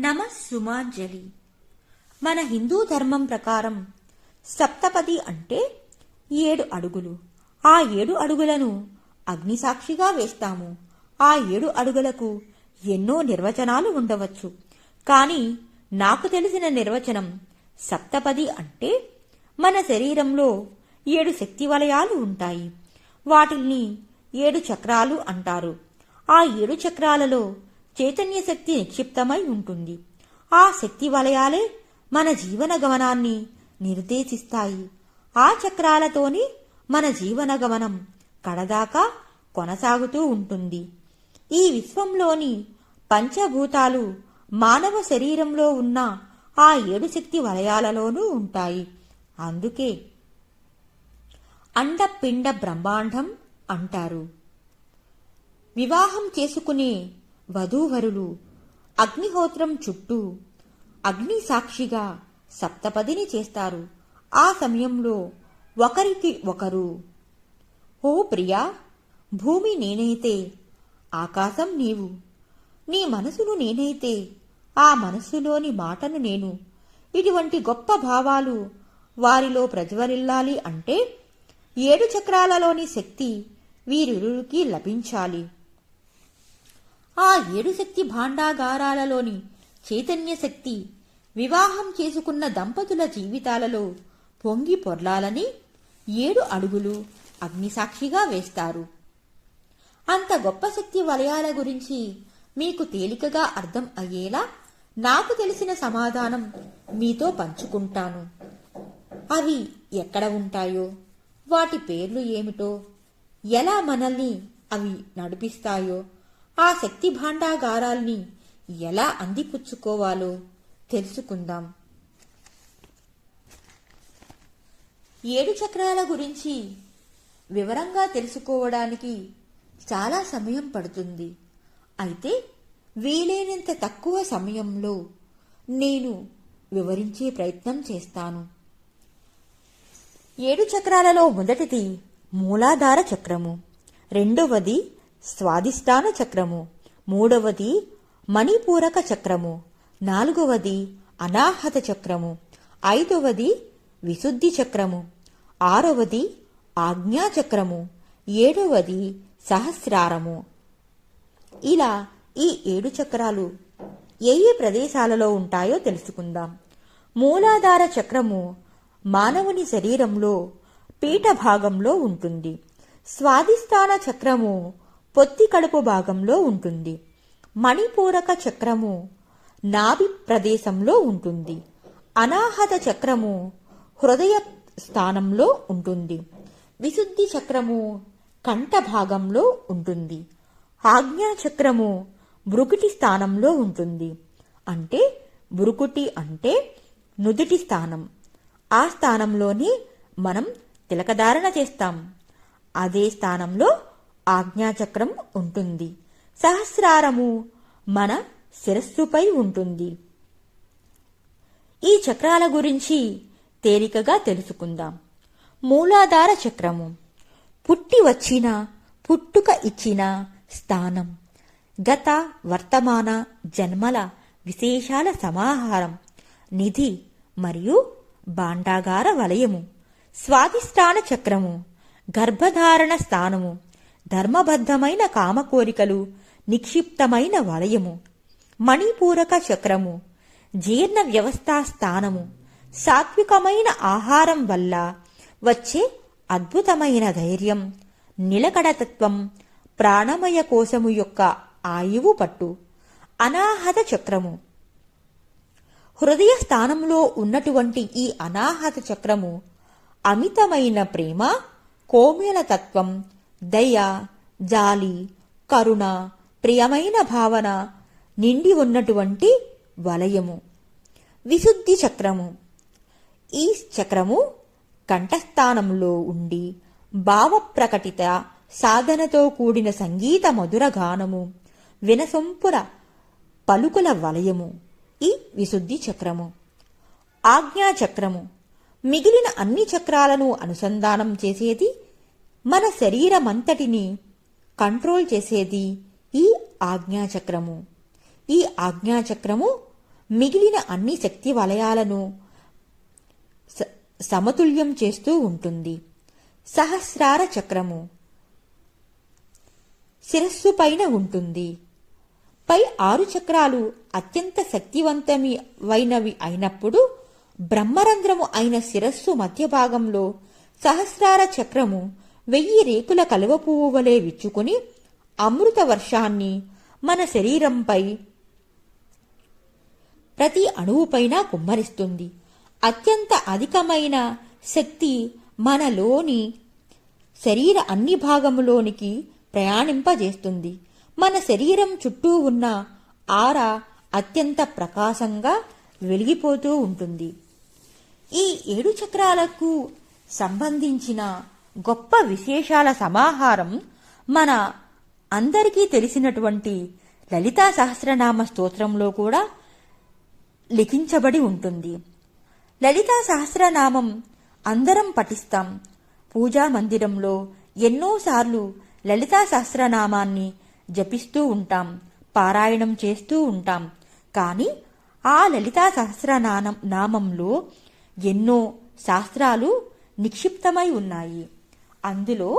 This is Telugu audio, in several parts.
నమ సుమాంజలి. మన హిందూ ధర్మం ప్రకారం సప్తపది అంటే 7 అడుగులు. ఆ 7 అడుగులను అగ్నిసాక్షిగా వేస్తాము. ఆ 7 అడుగులకు ఎన్నో నిర్వచనాలు ఉండవచ్చు. కానీ నాకు తెలిసిన నిర్వచనం సప్తపది అంటే మన శరీరంలో 7 శక్తి వలయాలు ఉంటాయి. వాటిల్ని 7 చక్రాలు అంటారు. ఆ 7 చక్రాలలో చైతన్య శక్తి నిక్షిప్తమై ఉంటుంది. ఆ శక్తి వలయాలే మన జీవన గమనాన్ని నిర్దేశిస్తాయి. ఆ చక్రాలతోనే మన జీవన గమనం కడదాకా కొనసాగుతూ ఉంటుంది. ఈ విశ్వంలోని పంచభూతాలు మానవ శరీరంలో ఉన్న ఆ 7 శక్తి వలయాలలోనూ ఉంటాయి. అందుకే అండపిండ బ్రహ్మాండం అంటారు. వివాహం చేసుకునే వధూవరులు అగ్నిహోత్రం చుట్టూ అగ్ని సాక్షిగా సప్తపదిని చేస్తారు. ఆ సమయంలో ఒకరికి ఒకరు, ఓ ప్రియా, భూమి నేనైతే ఆకాశం నీవు, నీ మనసును నేనైతే ఆ మనస్సులోని మాటను నేను, ఇటువంటి గొప్ప భావాలు వారిలో ప్రజ్వరిల్లాలి అంటే 7 చక్రాలలోని శక్తి వీరిరువురికి లభించాలి. ఆ 7 శక్తి భాండాగారాలలోని చైతన్య శక్తి వివాహం చేసుకున్న దంపతుల జీవితాలలో పొంగి పొర్లాలని 7 అడుగులు అగ్నిసాక్షిగా వేస్తారు. అంత గొప్ప శక్తి వలయాల గురించి మీకు తేలికగా అర్థం అయ్యేలా నాకు తెలిసిన సమాధానం మీతో పంచుకుంటాను. అవి ఎక్కడ ఉంటాయో, వాటి పేర్లు ఏమిటో, ఎలా మనల్ని అవి నడిపిస్తాయో, ఆ శక్తి భాండాగారాల్ని ఎలా అందిపుచ్చుకోవాలో తెలుసుకుందాం. 7 చక్రాల గురించి వివరంగా తెలుసుకోవడానికి చాలా సమయం పడుతుంది. అయితే వీలైనంత తక్కువ సమయంలో నేను వివరించే ప్రయత్నం చేస్తాను. 7 చక్రాలలో మొదటిది మూలాధార చక్రము, రెండవది స్వాదిష్టాన చక్రము, మూడవది మణిపూరక చక్రము, నాలుగవది అనాహత చక్రము, ఐదవది విశుద్ధి చక్రము, ఆరవది ఆజ్ఞా చక్రము, ఏడవది సహస్రారము. ఇలా ఈ 7 చక్రాలు ఏ ఏ ప్రదేశాలలో ఉంటాయో తెలుసుకుందాం. మూలాధార చక్రము మానవుని శరీరంలో పీఠ భాగంలో ఉంటుంది. స్వాదిష్టాన చక్రము పొత్తి కడుపు భాగంలో ఉంటుంది. మణిపూరక చక్రము నాభి ప్రదేశంలో ఉంటుంది. అనాహత చక్రము హృదయ స్థానంలో ఉంటుంది. విశుద్ధి చక్రము కంఠ భాగంలో ఉంటుంది. ఆజ్ఞా చక్రము భృకుటి స్థానంలో ఉంటుంది. అంటే భృకుటి అంటే నుదుటి స్థానం. ఆ స్థానంలోనే మనం తిలకధారణ చేస్తాం. అదే స్థానంలో ఆజ్ఞాచక్రం ఉంటుంది. సహస్రారము మన శిరస్సుపై ఉంటుంది. ఈ చక్రాల గురించి తేలికగా తెలుసుకుందాం. మూలాధార చక్రము పుట్టి వచ్చిన, పుట్టుక ఇచ్చిన స్థానం. గత వర్తమాన జన్మల విశేషాల సమాహారం, నిధి మరియు భాండాగార వలయము. స్వాదిష్టాన చక్రము గర్భధారణ స్థానము, ధర్మబద్ధమైన కామకోరికలు నిక్షిప్తమైన వలయము. మణిపూరక చక్రము జీర్ణ వ్యవస్థా స్థానము. సాత్వికమైన ఆహారం వల్ల వచ్చే అద్భుతమైన ధైర్యం, నిలకడతత్వం, ప్రాణమయ కోశము యొక్క ఆయువు పట్టు. అనాహత చక్రము హృదయ స్థానంలో ఉన్నటువంటి ఈ అనాహత చక్రము అమితమైన ప్రేమ, కోమలతత్వం, దయ, జాలి, కరుణ, ప్రియమైన భావన నిండి ఉన్నటువంటి వలయము. విశుద్ధి చక్రము ఈ చక్రము కంఠస్థానంలో ఉండి భావప్రకటిత సాధనతో కూడిన సంగీత మధుర గానము, వినసొంపుల పలుకుల వలయము ఈ విశుద్ధి చక్రము. ఆజ్ఞా చక్రము మిగిలిన అన్ని చక్రాలను అనుసంధానం చేసేది, మన శరీరమంతటిని కంట్రోల్ చేసేది ఈ ఆజ్ఞాచక్రము. ఈ ఆజ్ఞాచక్రము మిగిలిన అన్ని శక్తి వలయాలను సమతుల్యం చేస్తూ ఉంటుంది. సహస్రార చక్రము శిరస్సు పైన ఉంటుంది. పై 6 చక్రాలు అత్యంత శక్తివంతమైనవి అయినప్పుడు బ్రహ్మరంధ్రము అయిన శిరస్సు మధ్య భాగంలో సహస్రార చక్రము 1000 రేకుల కలువ పువ్వు వలె విచ్చుకుని అమృత వర్షాన్ని మన శరీరంపై ప్రతి అణువుపైన కుమ్మరిస్తుంది. అత్యంత అధికమైన శక్తి మనలోని శరీర అన్ని భాగములోనికి ప్రయాణింపజేస్తుంది. మన శరీరం చుట్టూ ఉన్న ఆరా అత్యంత ప్రకాశంగా వెలిగిపోతూ ఉంటుంది. ఈ 7 చక్రాలకు సంబంధించిన గొప్ప విశేషాల సమాహారం మన అందరికీ తెలిసినటువంటి లలితా సహస్రనామ స్తోత్రంలో కూడా లిఖించబడి ఉంటుంది. లలితా సహస్రనామం అందరం పఠిస్తాం. పూజా మందిరంలో ఎన్నోసార్లు లలితా సహస్రనామాన్ని జపిస్తూ ఉంటాం, పారాయణం చేస్తూ ఉంటాం. కానీ ఆ లలితా సహస్రనామంలో ఎన్నో శాస్త్రాలు నిక్షిప్తమై ఉన్నాయి. అందులో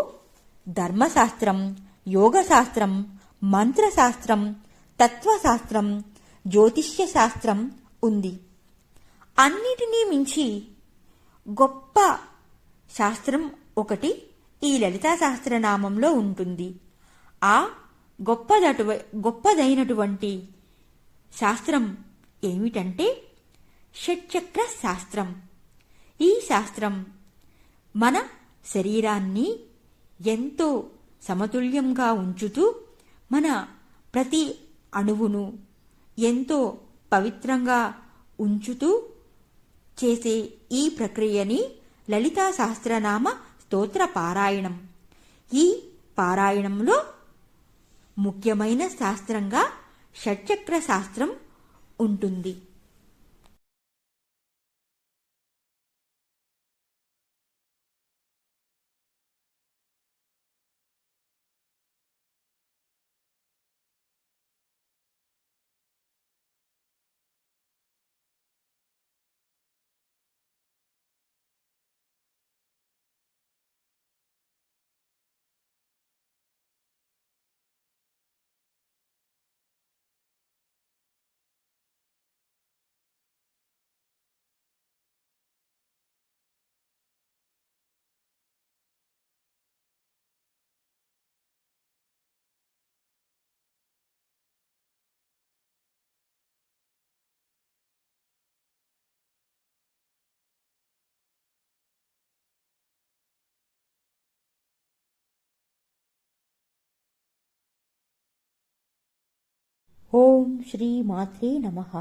ధర్మశాస్త్రం, యోగశాస్త్రం, మంత్రశాస్త్రం, తత్వశాస్త్రం, జ్యోతిష్య శాస్త్రం ఉంది. అన్నిటినీ మించి గొప్ప శాస్త్రం ఒకటి ఈ లలితా సహస్రనామంలో ఉంటుంది. ఆ గొప్పదైనటువంటి శాస్త్రం ఏమిటంటే షట్చక్ర శాస్త్రం. ఈ శాస్త్రం మన శరీరాన్ని ఎంతో సమతుల్యంగా ఉంచుతూ మన ప్రతి అణువును ఎంతో పవిత్రంగా ఉంచుతూ చేసే ఈ ప్రక్రియని లలితా సహస్రనామ స్తోత్ర పారాయణం. ఈ పారాయణంలో ముఖ్యమైన శాస్త్రంగా షట్చక్ర శాస్త్రం ఉంటుంది. ఓం శ్రీ మాత్రే నమః.